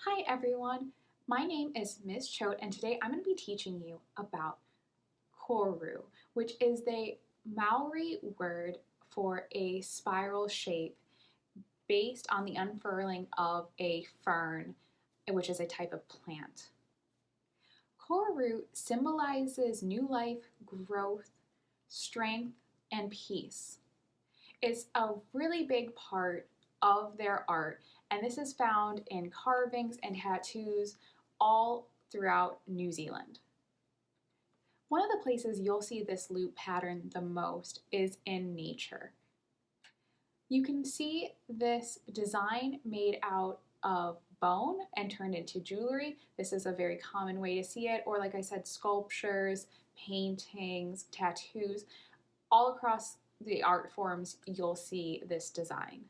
Hi everyone, my name is Ms. Choate and today I'm going to be teaching you about koru, which is the Maori word for a spiral shape based on the unfurling of a fern, which is a type of plant. Koru symbolizes new life, growth, strength, and peace. It's a really big part of their art, and this is found in carvings and tattoos all throughout New Zealand. One of the places you'll see this loop pattern the most is in nature. You can see this design made out of bone and turned into jewelry. This is a very common way to see it, or like I said, sculptures, paintings, tattoos, all across the art forms you'll see this design.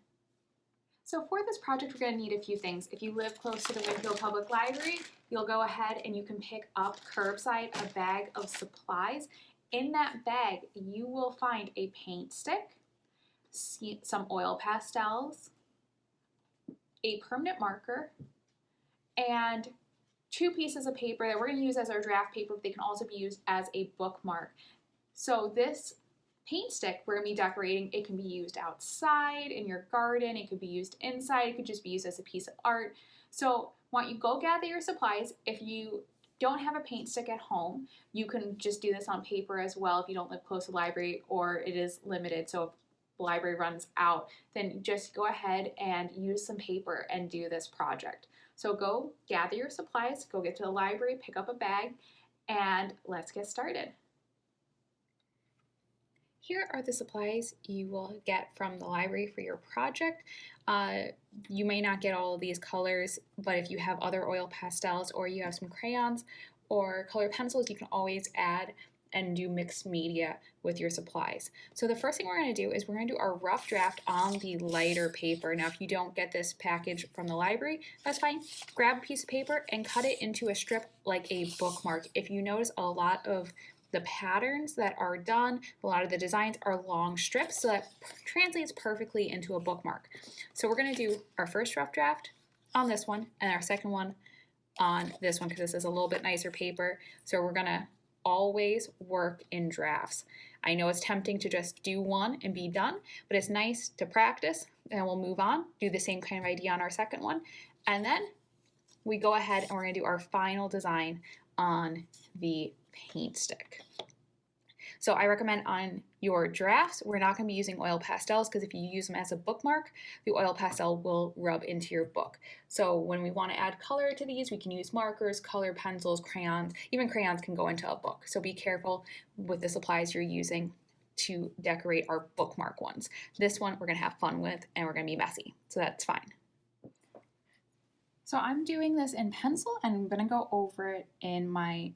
So for this project we're going to need a few things. If you live close to the Winfield Public Library, you'll go ahead and you can pick up curbside a bag of supplies. In that bag you will find a paint stick, some oil pastels, a permanent marker, and 2 pieces of paper that we're going to use as our draft paper, but they can also be used as a bookmark. So this paint stick we're going to be decorating, it can be used outside in your garden, it could be used inside, it could just be used as a piece of art. So why don't you go gather your supplies. If you don't have a paint stick at home, you can just do this on paper as well if you don't live close to the library or it is limited. So if the library runs out, then just go ahead and use some paper and do this project. So go gather your supplies, go get to the library, pick up a bag, and let's get started. Here are the supplies you will get from the library for your project. You may not get all of these colors, but if you have other oil pastels or you have some crayons or color pencils, you can always add and do mixed media with your supplies. So the first thing we're going to do is we're going to do our rough draft on the lighter paper. Now if you don't get this package from the library, that's fine. Grab a piece of paper and cut it into a strip like a bookmark. If you notice, a lot of the patterns that are done, a lot of the designs are long strips, so that translates perfectly into a bookmark. So we're going to do our first rough draft on this one and our second one on this one because this is a little bit nicer paper. So we're going to always work in drafts. I know it's tempting to just do one and be done, but it's nice to practice, and we'll move on, do the same kind of idea on our second one, and then we go ahead and we're going to do our final design on the paint stick. So I recommend on your drafts, we're not going to be using oil pastels because if you use them as a bookmark, the oil pastel will rub into your book. So when we want to add color to these, we can use markers, color pencils, crayons. Even crayons can go into a book. So be careful with the supplies you're using to decorate our bookmark ones. This one we're going to have fun with and we're going to be messy. So that's fine. So I'm doing this in pencil and I'm going to go over it in my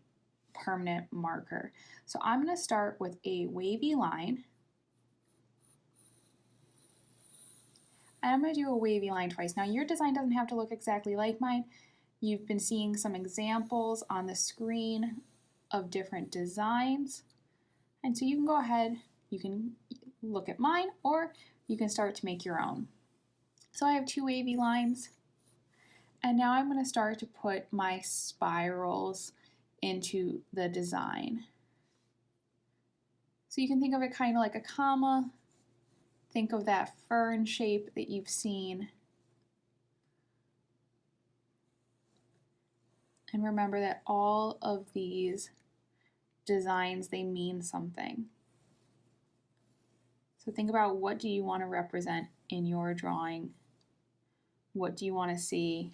permanent marker. So I'm going to start with a wavy line. And I'm going to do a wavy line twice. Now your design doesn't have to look exactly like mine. You've been seeing some examples on the screen of different designs. And so you can go ahead, you can look at mine or you can start to make your own. So I have 2 wavy lines. And now I'm going to start to put my spirals into the design. So you can think of it kind of like a comma. Think of that fern shape that you've seen. And remember that all of these designs, they mean something. So think about, what do you want to represent in your drawing? What do you want to see?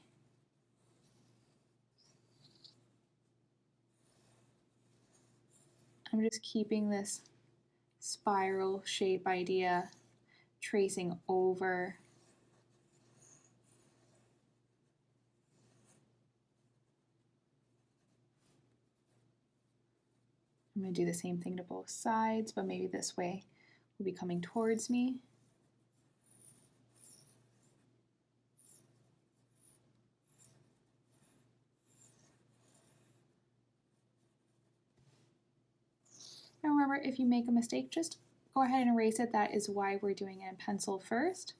I'm just keeping this spiral shape idea, tracing over. I'm going to do the same thing to both sides, but maybe this way will be coming towards me. And remember, if you make a mistake, just go ahead and erase it. That is why we're doing it in pencil first.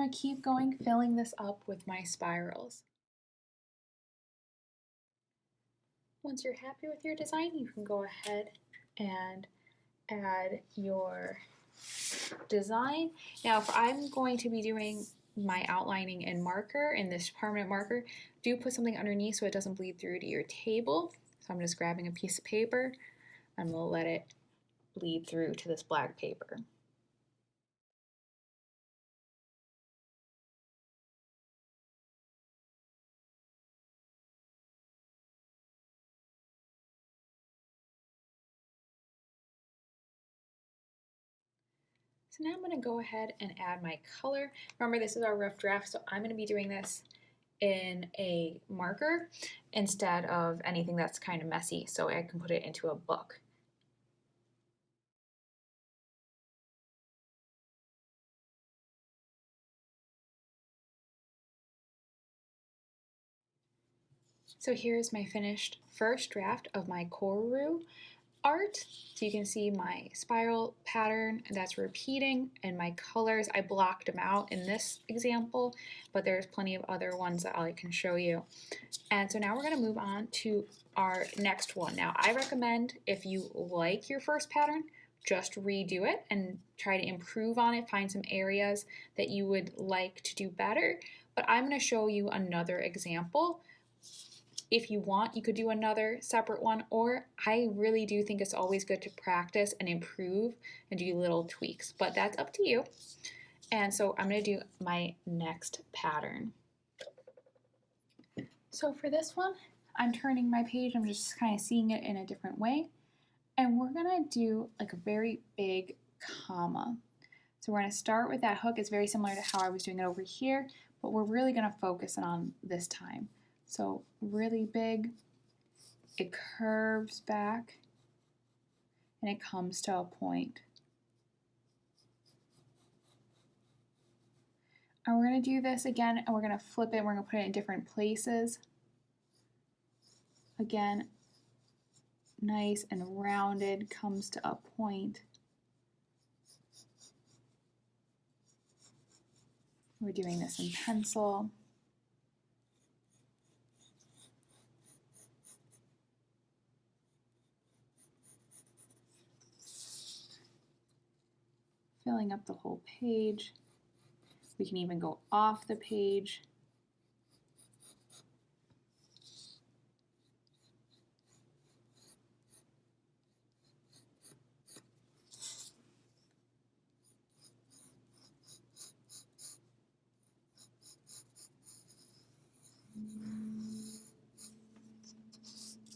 going to keep going, filling this up with my spirals. Once you're happy with your design, you can go ahead and add your design. Now, if I'm going to be doing my outlining in marker, in this permanent marker, do put something underneath so it doesn't bleed through to your table. So I'm just grabbing a piece of paper and we'll let it bleed through to this black paper. So now I'm going to go ahead and add my color. Remember, this is our rough draft, so I'm going to be doing this in a marker instead of anything that's kind of messy, so I can put it into a book. So here's my finished first draft of my Koru art. So you can see my spiral pattern that's repeating, and my colors, I blocked them out in this example, but there's plenty of other ones that I can show you. And so now we're going to move on to our next one. Now I recommend, if you like your first pattern, just redo it and try to improve on it, find some areas that you would like to do better. But I'm going to show you another example. If you want, you could do another separate one, or I really do think it's always good to practice and improve and do little tweaks, but that's up to you. And so I'm going to do my next pattern. So for this one, I'm turning my page, I'm just kind of seeing it in a different way, and we're going to do like a very big comma. So we're going to start with that hook. It's very similar to how I was doing it over here, but we're really going to focus on this time. So really big, it curves back, and it comes to a point. And we're going to do this again, and we're going to flip it, we're going to put it in different places. Again, nice and rounded, comes to a point. We're doing this in pencil. Filling up the whole page. We can even go off the page.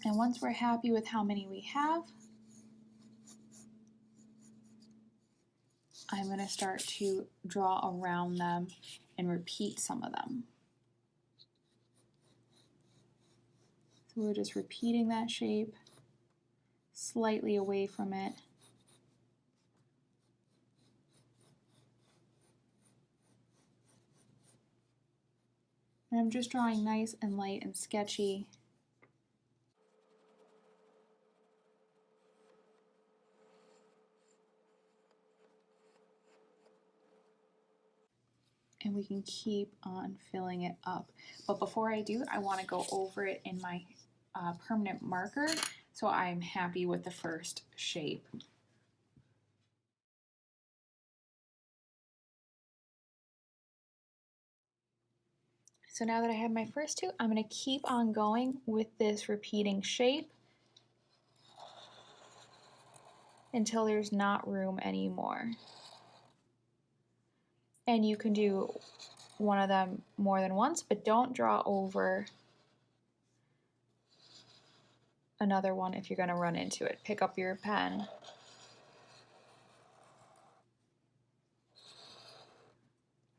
And once we're happy with how many we have, I'm going to start to draw around them and repeat some of them. So we're just repeating that shape, slightly away from it. And I'm just drawing nice and light and sketchy. And we can keep on filling it up. But before I do, I want to go over it in my permanent marker so I'm happy with the first shape. So now that I have my first two, I'm going to keep on going with this repeating shape until there's not room anymore. And you can do one of them more than once, but don't draw over another one if you're going to run into it. Pick up your pen.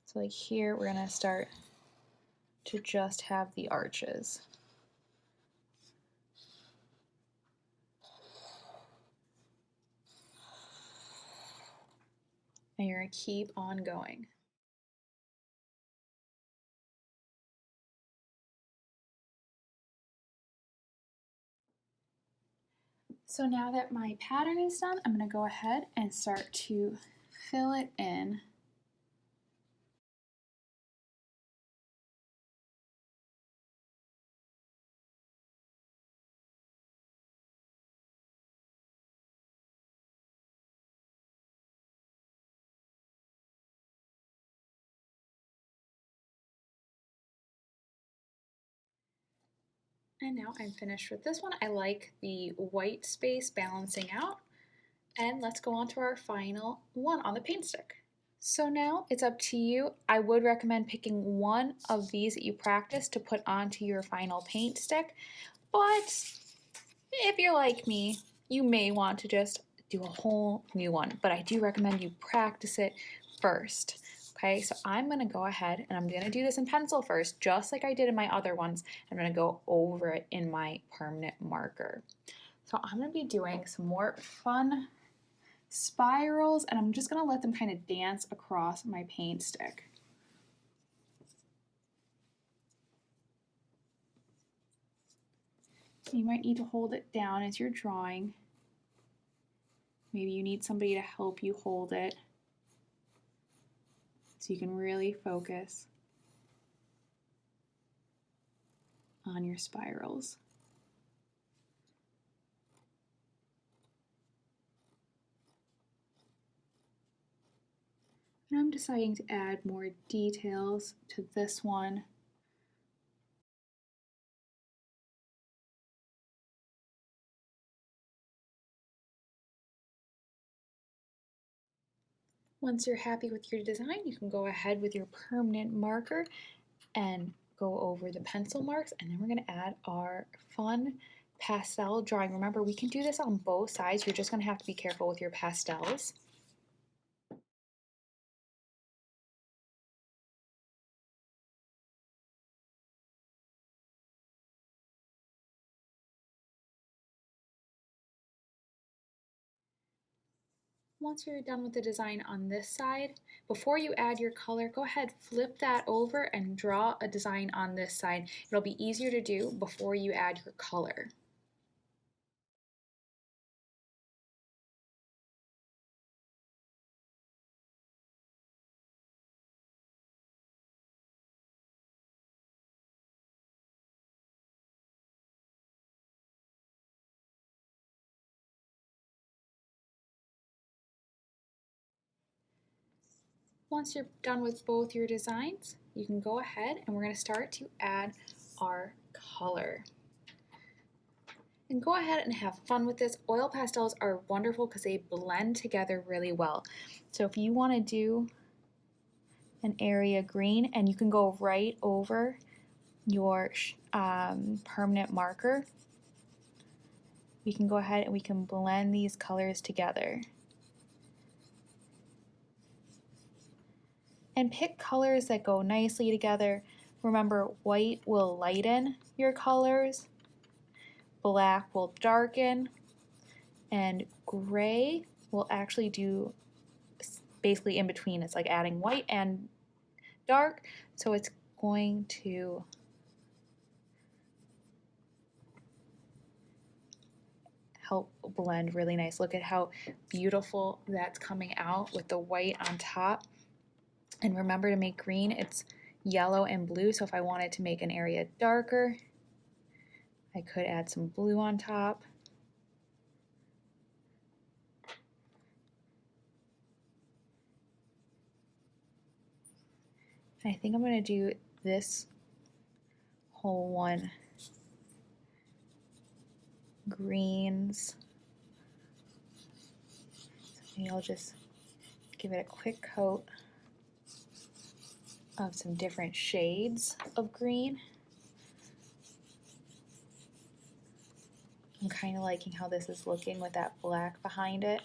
So like here, we're going to start to just have the arches. And you're going to keep on going. So now that my pattern is done, I'm going to go ahead and start to fill it in And now I'm finished with this one. I like the white space balancing out. And let's go on to our final one on the paint stick. So now it's up to you. I would recommend picking one of these that you practice to put onto your final paint stick. But if you're like me, you may want to just do a whole new one. But I do recommend you practice it first. Okay, so I'm gonna go ahead and I'm gonna do this in pencil first, just like I did in my other ones. I'm gonna go over it in my permanent marker. So I'm gonna be doing some more fun spirals, and I'm just gonna let them kind of dance across my paint stick. You might need to hold it down as you're drawing. Maybe you need somebody to help you hold it so you can really focus on your spirals. And I'm deciding to add more details to this one. Once you're happy with your design, you can go ahead with your permanent marker and go over the pencil marks, and then we're going to add our fun pastel drawing. Remember, we can do this on both sides. You're just going to have to be careful with your pastels. Once you're done with the design on this side, before you add your color, go ahead, flip that over and draw a design on this side. It'll be easier to do before you add your color. Once you're done with both your designs, you can go ahead and we're going to start to add our color. And go ahead and have fun with this. Oil pastels are wonderful because they blend together really well. So if you want to do an area green, and you can go right over your permanent marker, we can go ahead and we can blend these colors together. And pick colors that go nicely together. Remember, white will lighten your colors, black will darken, and gray will actually do basically in between. It's like adding white and dark, so it's going to help blend really nice. Look at how beautiful that's coming out with the white on top. And remember, to make green, it's yellow and blue, so if I wanted to make an area darker, I could add some blue on top. I think I'm going to do this whole one greens. So maybe I'll just give it a quick coat of some different shades of green. I'm kind of liking how this is looking with that black behind it.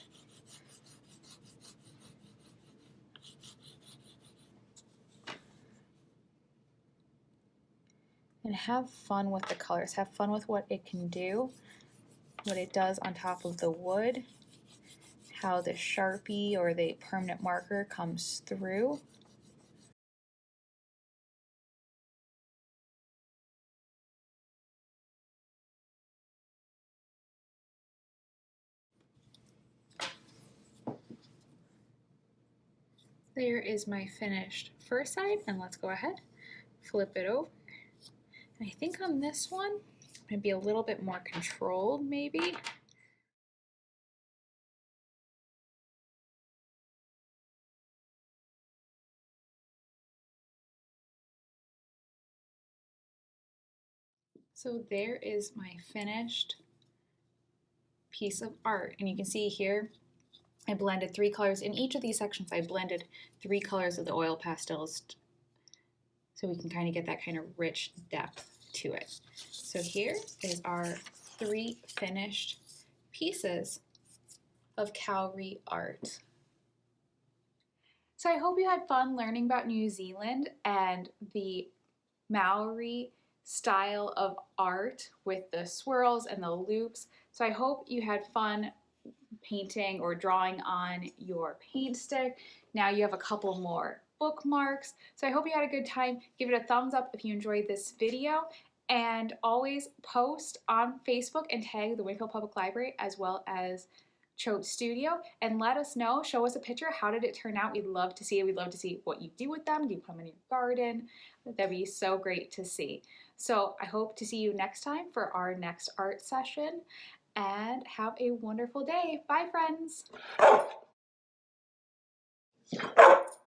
And have fun with the colors. Have fun with what it can do, what it does on top of the wood, how the Sharpie or the permanent marker comes through. There is my finished first side, and let's go ahead, flip it over. And I think on this one, I'm going to be a little bit more controlled maybe. So there is my finished piece of art, and you can see here I blended 3 colors. In each of these sections I blended 3 colors of the oil pastels so we can kind of get that kind of rich depth to it. So here is our 3 finished pieces of Koru art. So I hope you had fun learning about New Zealand and the Māori style of art with the swirls and the loops. So I hope you had fun painting or drawing on your paint stick. Now you have a couple more bookmarks. So I hope you had a good time. Give it a thumbs up if you enjoyed this video, and always post on Facebook and tag the Winfield Public Library as well as Choate Studio, and let us know, show us a picture. How did it turn out? We'd love to see it. We'd love to see what you do with them. Do you put them in your garden? That'd be so great to see. So I hope to see you next time for our next art session, and have a wonderful day. Bye, friends.